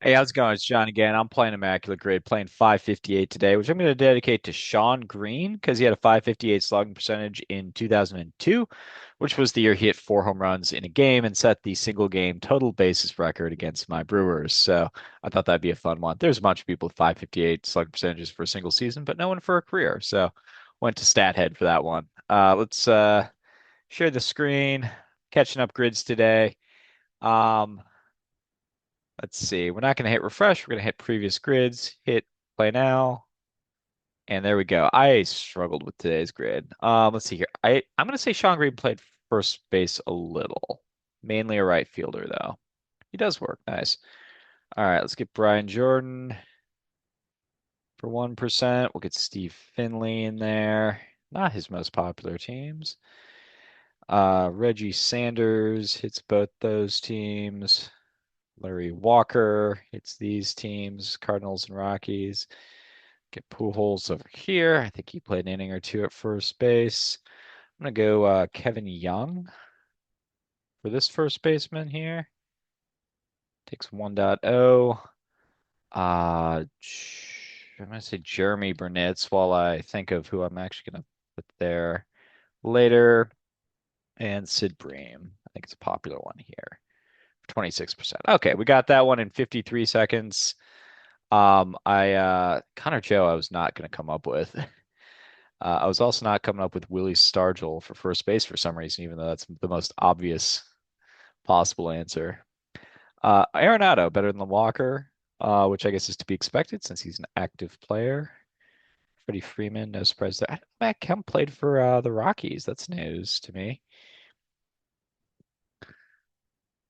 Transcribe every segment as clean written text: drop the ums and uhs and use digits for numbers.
Hey, how's it going? It's John again. I'm playing Immaculate Grade, playing 558 today, which I'm going to dedicate to Sean Green because he had a 558 slugging percentage in 2002, which was the year he hit 4 home runs in a game and set the single game total bases record against my Brewers. So I thought that'd be a fun one. There's a bunch of people with 558 slugging percentages for a single season, but no one for a career. So went to Stathead for that one. Let's share the screen, catching up grids today. Um, Let's see. We're not going to hit refresh. We're going to hit previous grids, hit play now, and there we go. I struggled with today's grid. Let's see here. I'm going to say Sean Green played first base a little, mainly a right fielder though. He does work nice. All right, let's get Brian Jordan for 1%. We'll get Steve Finley in there. Not his most popular teams. Reggie Sanders hits both those teams. Larry Walker hits these teams, Cardinals and Rockies. Get Pujols over here. I think he played an inning or two at first base. I'm gonna go Kevin Young for this first baseman here. Takes 1.0. I'm gonna say Jeremy Burnitz while I think of who I'm actually gonna put there later. And Sid Bream. I think it's a popular one here. 26%. Okay, we got that one in 53 seconds. Connor Joe, I was not going to come up with. I was also not coming up with Willie Stargell for first base for some reason, even though that's the most obvious possible answer. Arenado, better than Walker, which I guess is to be expected since he's an active player. Freddie Freeman, no surprise there. I didn't know Matt Kemp played for the Rockies. That's news to me.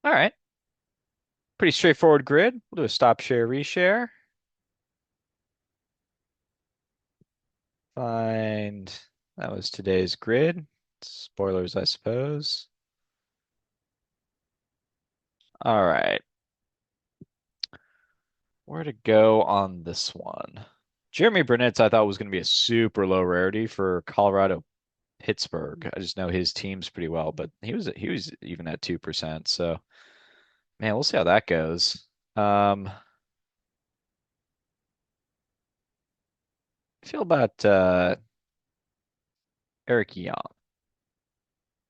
All right, pretty straightforward grid. We'll do a stop share reshare. Find that was today's grid. Spoilers, I suppose. All right. Where to go on this one? Jeremy Burnett, I thought was going to be a super low rarity for Colorado Pittsburgh. I just know his teams pretty well, but he was even at 2%. So man, we'll see how that goes. I feel about Eric Young,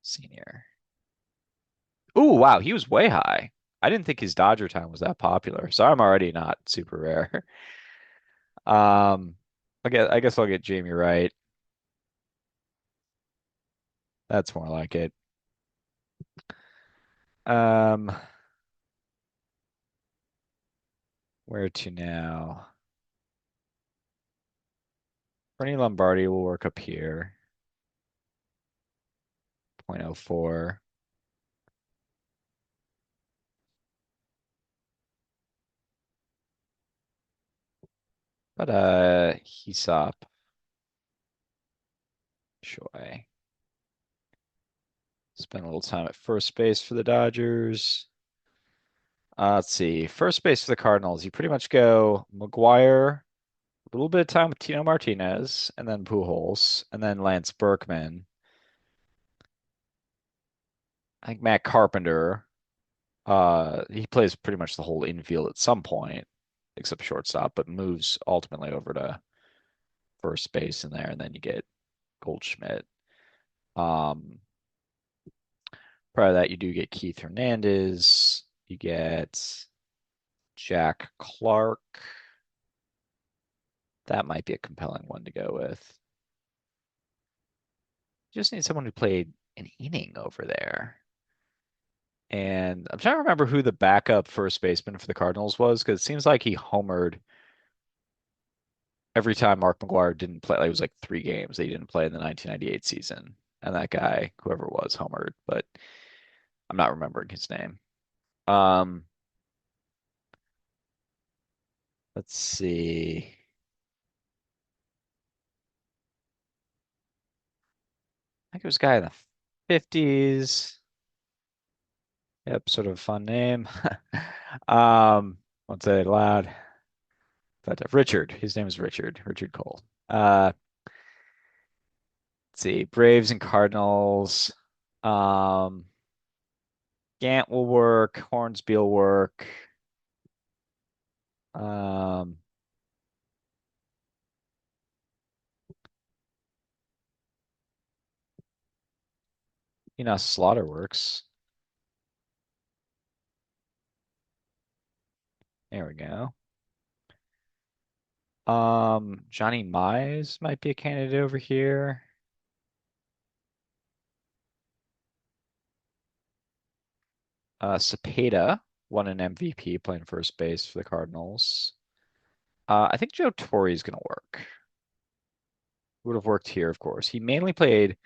senior. Ooh, wow, he was way high. I didn't think his Dodger time was that popular, so I'm already not super rare. I guess I'll get Jamie Wright. That's more like it. Um, where to now? Bernie Lombardi will work up here. 0.04. But Hesop Choi. Spent a little time at first base for the Dodgers. Let's see. First base for the Cardinals. You pretty much go McGuire, a little bit of time with Tino Martinez, and then Pujols, and then Lance Berkman. I think Matt Carpenter. He plays pretty much the whole infield at some point, except shortstop, but moves ultimately over to first base in there, and then you get Goldschmidt. Um, Prior to that, you do get Keith Hernandez. You get Jack Clark. That might be a compelling one to go with. You just need someone who played an inning over there. And I'm trying to remember who the backup first baseman for the Cardinals was, because it seems like he homered every time Mark McGuire didn't play. Like, it was like 3 games that he didn't play in the 1998 season. And that guy, whoever it was, homered, but I'm not remembering his name. Um, let's see. I think it was a guy in the 50s. Yep, sort of a fun name. Won't say it loud. But Richard, his name is Richard, Richard Cole. Let's see, Braves and Cardinals. Um, Gant will work, Hornsby will work. Um, Slaughter works. There we go. Johnny Mize might be a candidate over here. Cepeda won an MVP playing first base for the Cardinals. I think Joe Torre is going to work. Would have worked here, of course. He mainly played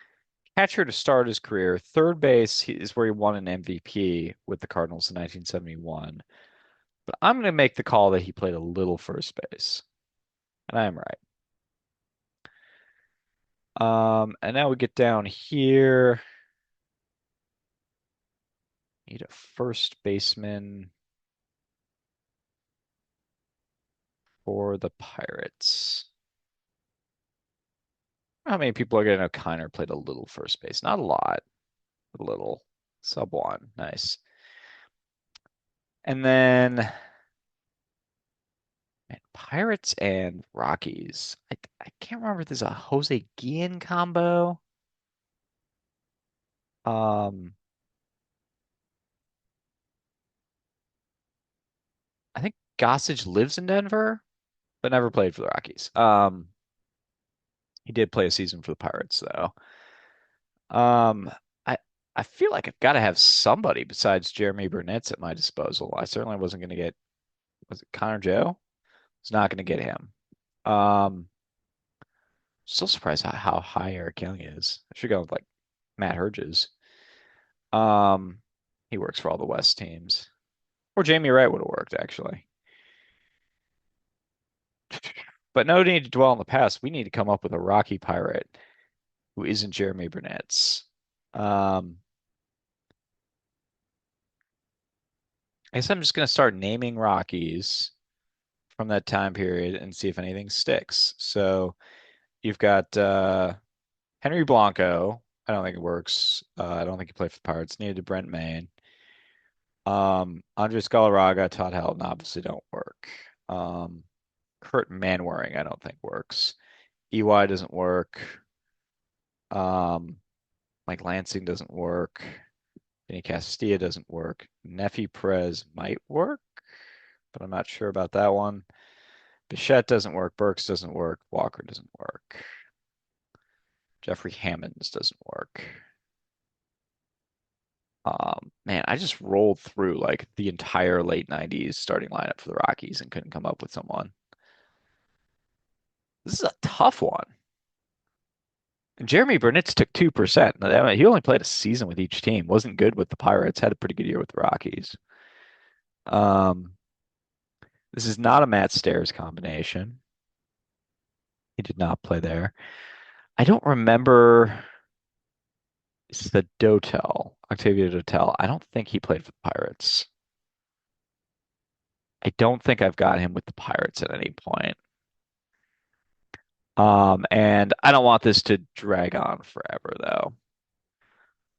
catcher to start his career. Third base is where he won an MVP with the Cardinals in 1971. But I'm going to make the call that he played a little first base. And I am right. And now we get down here. Need a first baseman for the Pirates. How many people are going to know Kiner played a little first base? Not a lot, a little. Sub one. Nice. And then man, Pirates and Rockies. I can't remember if there's a Jose Guillen combo. Um, I think Gossage lives in Denver, but never played for the Rockies. He did play a season for the Pirates, though. Um, I I feel like I've got to have somebody besides Jeremy Burnett's at my disposal. I certainly wasn't going to get, was it Connor Joe? Was not going to get him. Um, Still surprised how high Eric Young is. I should go with like Matt Herges. Um, he works for all the West teams. Or Jamie Wright would have worked actually. But no need to dwell on the past. We need to come up with a Rocky Pirate who isn't Jeremy Burnett's. Um, I guess I'm just gonna start naming Rockies from that time period and see if anything sticks. So you've got Henry Blanco. I don't think it works. I don't think he played for the Pirates. Neither did Brent Maine. Andres Galarraga, Todd Helton obviously don't work. Um, Kurt Manwaring, I don't think works. EY doesn't work. Um, Mike Lansing doesn't work. Vinny Castilla doesn't work. Nefi Perez might work, but I'm not sure about that one. Bichette doesn't work. Burks doesn't work. Walker doesn't work. Jeffrey Hammonds doesn't work. Man, I just rolled through like the entire late 90s starting lineup for the Rockies and couldn't come up with someone. This is a tough one. And Jeremy Burnitz took 2%. I mean, he only played a season with each team. Wasn't good with the Pirates. Had a pretty good year with the Rockies. Um, this is not a Matt Stairs combination. He did not play there. I don't remember. It's the Dotel, Octavio Dotel. I don't think he played for the Pirates. I don't think I've got him with the Pirates at any point. And I don't want this to drag on forever,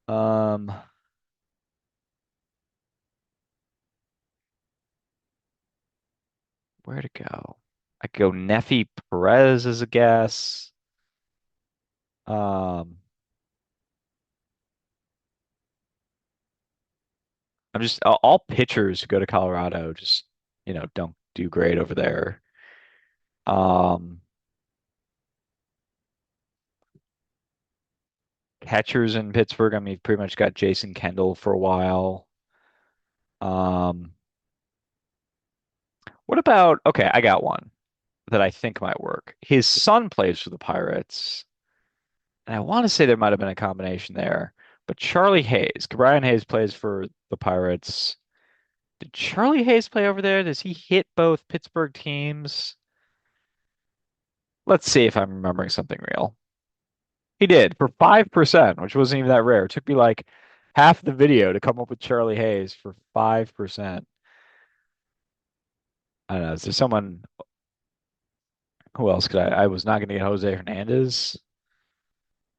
though. Um, where to go? I could go Nefi Perez as a guess. Um, I'm just all pitchers who go to Colorado just, don't do great over there. Um, Catchers in Pittsburgh, I mean, you've pretty much got Jason Kendall for a while. Um, what about, okay, I got one that I think might work. His son plays for the Pirates, and I want to say there might have been a combination there, but Charlie Hayes, Brian Hayes plays for the Pirates. Did Charlie Hayes play over there? Does he hit both Pittsburgh teams? Let's see if I'm remembering something real. He did for 5%, which wasn't even that rare. It took me like half the video to come up with Charlie Hayes for 5%. I don't know. Is there someone who else could I was not going to get Jose Hernandez.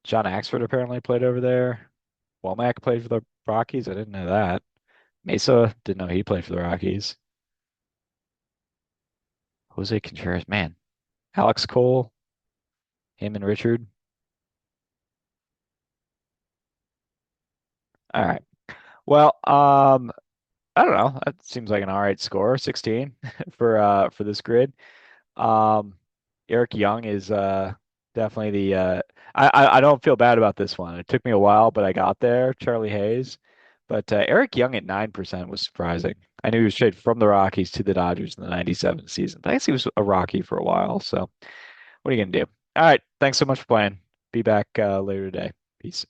John Axford apparently played over there. Womack played for the Rockies. I didn't know that. Mesa didn't know he played for the Rockies. Jose Contreras, man. Alex Cole, him and Richard. All right. Well, I don't know. That seems like an all right score, 16 for this grid. Um, Eric Young is definitely the I don't feel bad about this one. It took me a while, but I got there. Charlie Hayes, but Eric Young at 9% was surprising. I knew he was traded from the Rockies to the Dodgers in the '97 season, but I guess he was a Rocky for a while. So what are you gonna do? All right, thanks so much for playing. Be back later today. Peace.